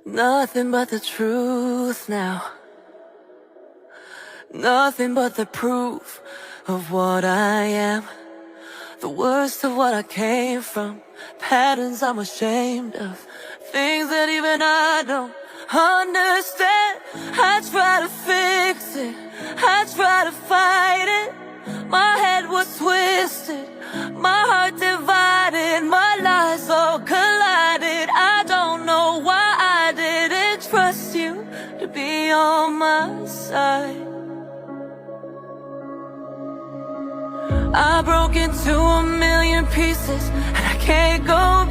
Nothing but the truth now. Nothing but the proof of what I am. The worst of what I came from. Patterns I'm ashamed of. Things that even I don't understand. I try to fix it, I try to fight it. My head was twisted, my heart divided, my lies all collided. I don't know why I didn't trust you to be on my side. I broke into a million pieces and I can't go